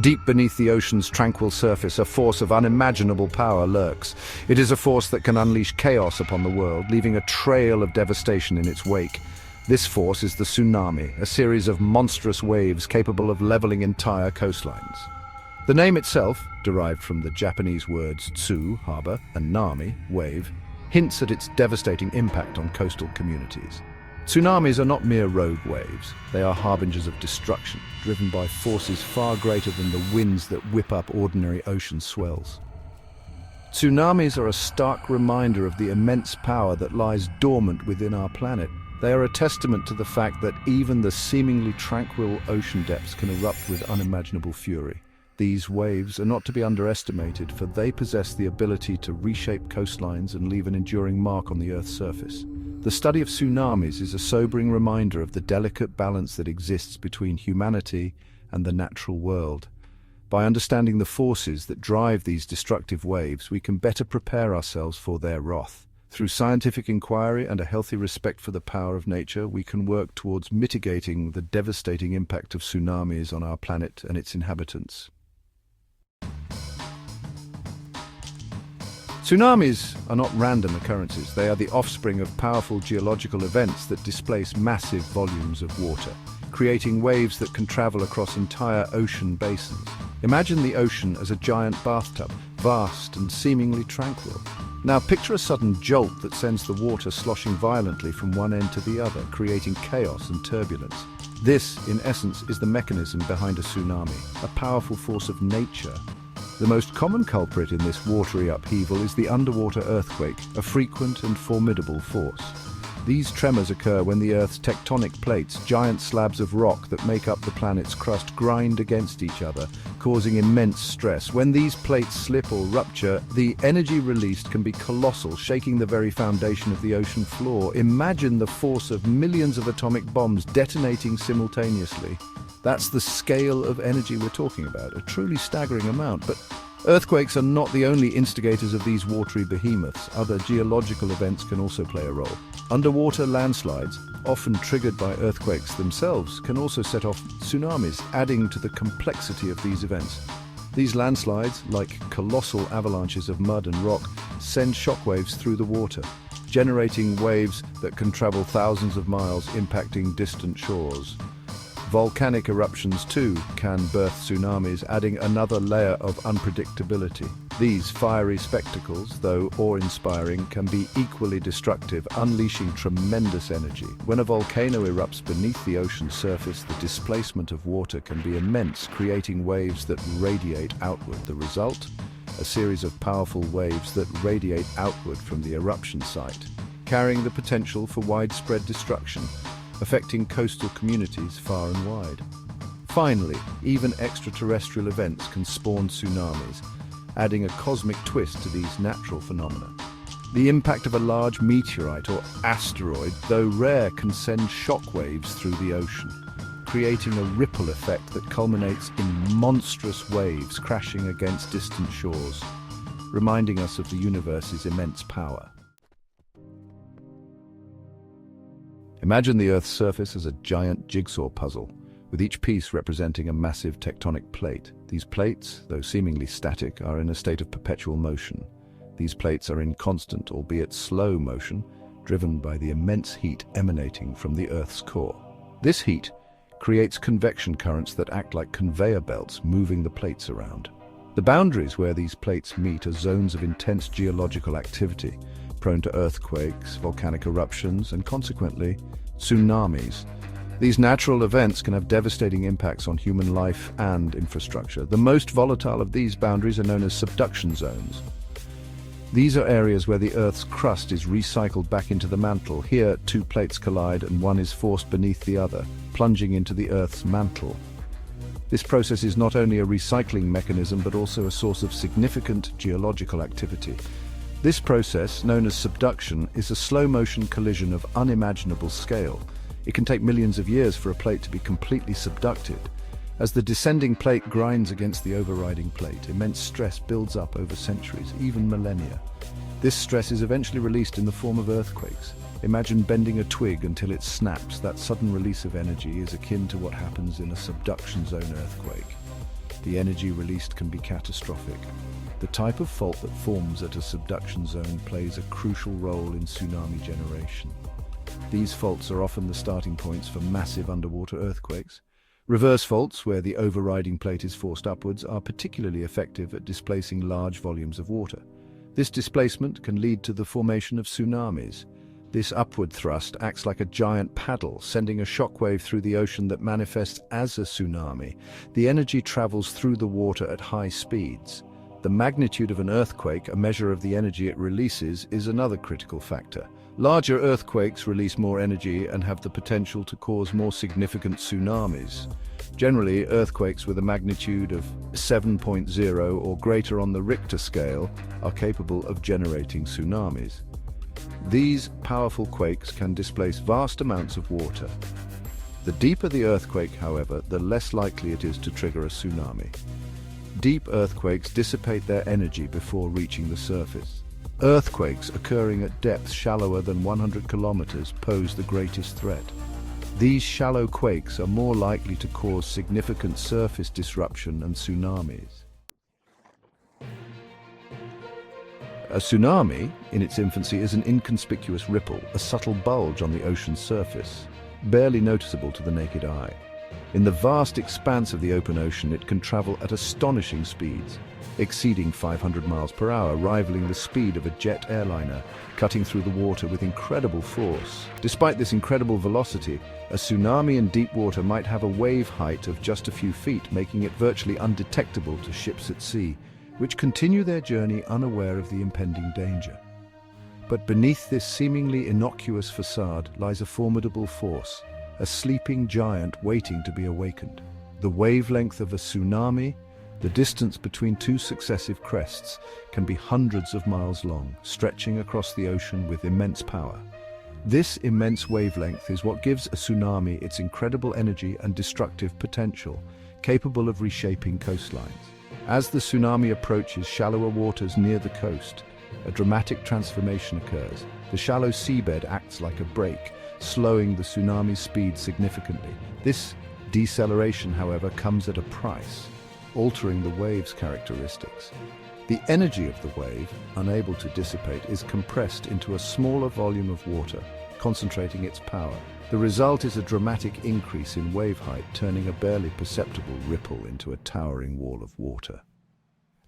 Deep beneath the ocean's tranquil surface, a force of unimaginable power lurks. It is a force that can unleash chaos upon the world, leaving a trail of devastation in its wake. This force is the tsunami, a series of monstrous waves capable of leveling entire coastlines. The name itself, derived from the Japanese words tsu, harbor, and nami, wave, hints at its devastating impact on coastal communities. Tsunamis are not mere rogue waves. They are harbingers of destruction, driven by forces far greater than the winds that whip up ordinary ocean swells. Tsunamis are a stark reminder of the immense power that lies dormant within our planet. They are a testament to the fact that even the seemingly tranquil ocean depths can erupt with unimaginable fury. These waves are not to be underestimated, for they possess the ability to reshape coastlines and leave an enduring mark on the Earth's surface. The study of tsunamis is a sobering reminder of the delicate balance that exists between humanity and the natural world. By understanding the forces that drive these destructive waves, we can better prepare ourselves for their wrath. Through scientific inquiry and a healthy respect for the power of nature, we can work towards mitigating the devastating impact of tsunamis on our planet and its inhabitants. Tsunamis are not random occurrences. They are the offspring of powerful geological events that displace massive volumes of water, creating waves that can travel across entire ocean basins. Imagine the ocean as a giant bathtub, vast and seemingly tranquil. Now picture a sudden jolt that sends the water sloshing violently from one end to the other, creating chaos and turbulence. This, in essence, is the mechanism behind a tsunami, a powerful force of nature. The most common culprit in this watery upheaval is the underwater earthquake, a frequent and formidable force. These tremors occur when the Earth's tectonic plates, giant slabs of rock that make up the planet's crust, grind against each other, causing immense stress. When these plates slip or rupture, the energy released can be colossal, shaking the very foundation of the ocean floor. Imagine the force of millions of atomic bombs detonating simultaneously. That's the scale of energy we're talking about, a truly staggering amount. But earthquakes are not the only instigators of these watery behemoths. Other geological events can also play a role. Underwater landslides, often triggered by earthquakes themselves, can also set off tsunamis, adding to the complexity of these events. These landslides, like colossal avalanches of mud and rock, send shockwaves through the water, generating waves that can travel thousands of miles, impacting distant shores. Volcanic eruptions too can birth tsunamis, adding another layer of unpredictability. These fiery spectacles, though awe-inspiring, can be equally destructive, unleashing tremendous energy. When a volcano erupts beneath the ocean's surface, the displacement of water can be immense, creating waves that radiate outward. The result? A series of powerful waves that radiate outward from the eruption site, carrying the potential for widespread destruction, affecting coastal communities far and wide. Finally, even extraterrestrial events can spawn tsunamis, adding a cosmic twist to these natural phenomena. The impact of a large meteorite or asteroid, though rare, can send shockwaves through the ocean, creating a ripple effect that culminates in monstrous waves crashing against distant shores, reminding us of the universe's immense power. Imagine the Earth's surface as a giant jigsaw puzzle, with each piece representing a massive tectonic plate. These plates, though seemingly static, are in a state of perpetual motion. These plates are in constant, albeit slow motion, driven by the immense heat emanating from the Earth's core. This heat creates convection currents that act like conveyor belts, moving the plates around. The boundaries where these plates meet are zones of intense geological activity, prone to earthquakes, volcanic eruptions, and consequently, tsunamis. These natural events can have devastating impacts on human life and infrastructure. The most volatile of these boundaries are known as subduction zones. These are areas where the Earth's crust is recycled back into the mantle. Here, two plates collide and one is forced beneath the other, plunging into the Earth's mantle. This process is not only a recycling mechanism, but also a source of significant geological activity. This process, known as subduction, is a slow-motion collision of unimaginable scale. It can take millions of years for a plate to be completely subducted. As the descending plate grinds against the overriding plate, immense stress builds up over centuries, even millennia. This stress is eventually released in the form of earthquakes. Imagine bending a twig until it snaps. That sudden release of energy is akin to what happens in a subduction zone earthquake. the energy released can be catastrophic. The type of fault that forms at a subduction zone plays a crucial role in tsunami generation. These faults are often the starting points for massive underwater earthquakes. Reverse faults, where the overriding plate is forced upwards, are particularly effective at displacing large volumes of water. This displacement can lead to the formation of tsunamis. This upward thrust acts like a giant paddle, sending a shockwave through the ocean that manifests as a tsunami. The energy travels through the water at high speeds. The magnitude of an earthquake, a measure of the energy it releases, is another critical factor. Larger earthquakes release more energy and have the potential to cause more significant tsunamis. Generally, earthquakes with a magnitude of 7.0 or greater on the Richter scale are capable of generating tsunamis. These powerful quakes can displace vast amounts of water. The deeper the earthquake, however, the less likely it is to trigger a tsunami. Deep earthquakes dissipate their energy before reaching the surface. Earthquakes occurring at depths shallower than 100 kilometers pose the greatest threat. These shallow quakes are more likely to cause significant surface disruption and tsunamis. A tsunami, in its infancy, is an inconspicuous ripple, a subtle bulge on the ocean's surface, barely noticeable to the naked eye. In the vast expanse of the open ocean, it can travel at astonishing speeds, exceeding 500 miles per hour, rivaling the speed of a jet airliner, cutting through the water with incredible force. Despite this incredible velocity, a tsunami in deep water might have a wave height of just a few feet, making it virtually undetectable to ships at sea, which continue their journey unaware of the impending danger. But beneath this seemingly innocuous facade lies a formidable force, a sleeping giant waiting to be awakened. The wavelength of a tsunami, the distance between two successive crests, can be hundreds of miles long, stretching across the ocean with immense power. This immense wavelength is what gives a tsunami its incredible energy and destructive potential, capable of reshaping coastlines. As the tsunami approaches shallower waters near the coast, a dramatic transformation occurs. The shallow seabed acts like a brake, slowing the tsunami's speed significantly. This deceleration, however, comes at a price, altering the wave's characteristics. The energy of the wave, unable to dissipate, is compressed into a smaller volume of water, concentrating its power. The result is a dramatic increase in wave height, turning a barely perceptible ripple into a towering wall of water.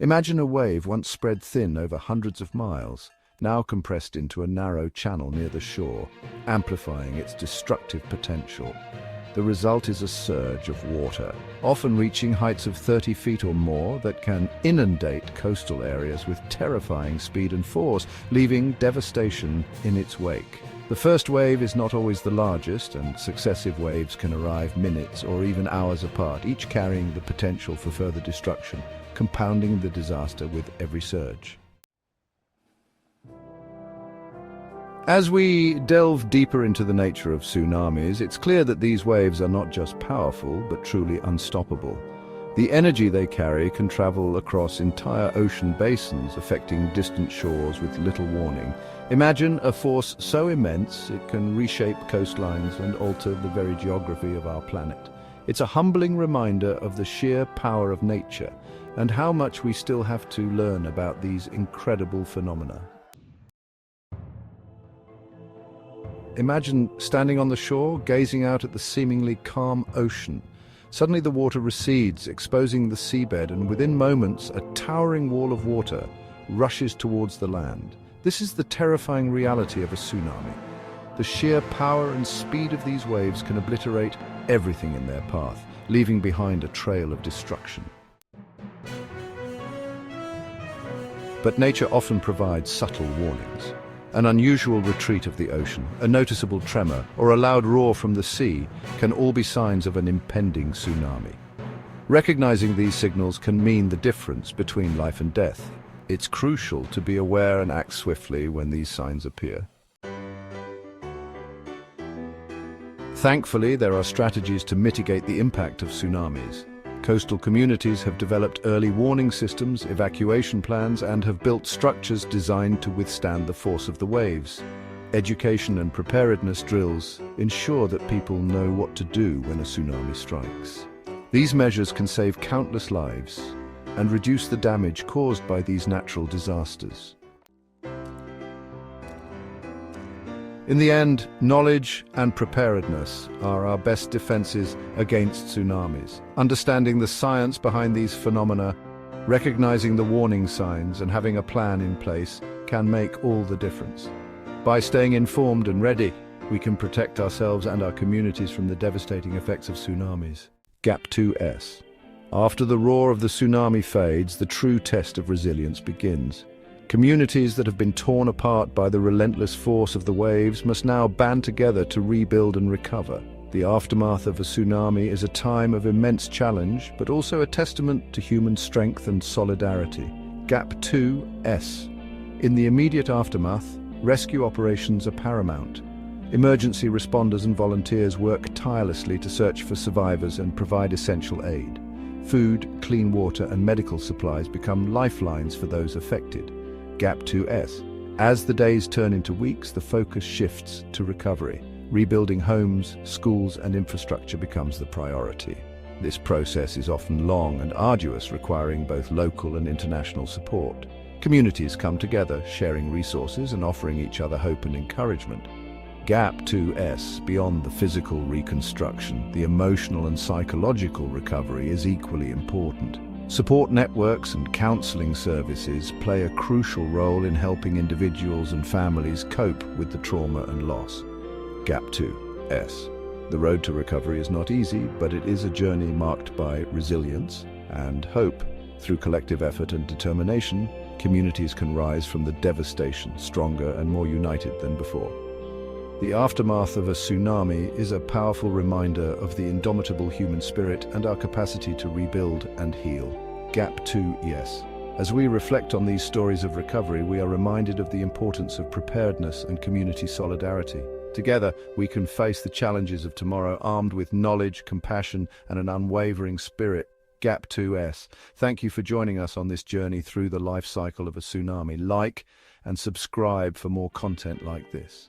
Imagine a wave once spread thin over hundreds of miles, now compressed into a narrow channel near the shore, amplifying its destructive potential. The result is a surge of water, often reaching heights of 30 feet or more, that can inundate coastal areas with terrifying speed and force, leaving devastation in its wake. The first wave is not always the largest, and successive waves can arrive minutes or even hours apart, each carrying the potential for further destruction, compounding the disaster with every surge. As we delve deeper into the nature of tsunamis, it's clear that these waves are not just powerful, but truly unstoppable. The energy they carry can travel across entire ocean basins, affecting distant shores with little warning. Imagine a force so immense it can reshape coastlines and alter the very geography of our planet. It's a humbling reminder of the sheer power of nature and how much we still have to learn about these incredible phenomena. Imagine standing on the shore, gazing out at the seemingly calm ocean. Suddenly the water recedes, exposing the seabed, and within moments a towering wall of water rushes towards the land. This is the terrifying reality of a tsunami. The sheer power and speed of these waves can obliterate everything in their path, leaving behind a trail of destruction. But nature often provides subtle warnings. An unusual retreat of the ocean, a noticeable tremor, or a loud roar from the sea can all be signs of an impending tsunami. Recognizing these signals can mean the difference between life and death. It's crucial to be aware and act swiftly when these signs appear. Thankfully, there are strategies to mitigate the impact of tsunamis. Coastal communities have developed early warning systems, evacuation plans, and have built structures designed to withstand the force of the waves. Education and preparedness drills ensure that people know what to do when a tsunami strikes. These measures can save countless lives and reduce the damage caused by these natural disasters. In the end, knowledge and preparedness are our best defenses against tsunamis. Understanding the science behind these phenomena, recognizing the warning signs, and having a plan in place can make all the difference. By staying informed and ready, we can protect ourselves and our communities from the devastating effects of tsunamis. Gap 2S. After the roar of the tsunami fades, the true test of resilience begins. Communities that have been torn apart by the relentless force of the waves must now band together to rebuild and recover. The aftermath of a tsunami is a time of immense challenge, but also a testament to human strength and solidarity. Gap 2S. In the immediate aftermath, rescue operations are paramount. Emergency responders and volunteers work tirelessly to search for survivors and provide essential aid. Food, clean water, and medical supplies become lifelines for those affected. Gap 2S. As the days turn into weeks, the focus shifts to recovery. Rebuilding homes, schools, and infrastructure becomes the priority. This process is often long and arduous, requiring both local and international support. Communities come together, sharing resources and offering each other hope and encouragement. Gap 2S. Beyond the physical reconstruction, the emotional and psychological recovery is equally important. Support networks and counseling services play a crucial role in helping individuals and families cope with the trauma and loss. Gap 2S. The road to recovery is not easy, but it is a journey marked by resilience and hope. Through collective effort and determination, communities can rise from the devastation stronger and more united than before. The aftermath of a tsunami is a powerful reminder of the indomitable human spirit and our capacity to rebuild and heal. Gap 2S. As we reflect on these stories of recovery, we are reminded of the importance of preparedness and community solidarity. Together, we can face the challenges of tomorrow armed with knowledge, compassion, and an unwavering spirit. Gap 2S. Thank you for joining us on this journey through the life cycle of a tsunami. Like and subscribe for more content like this.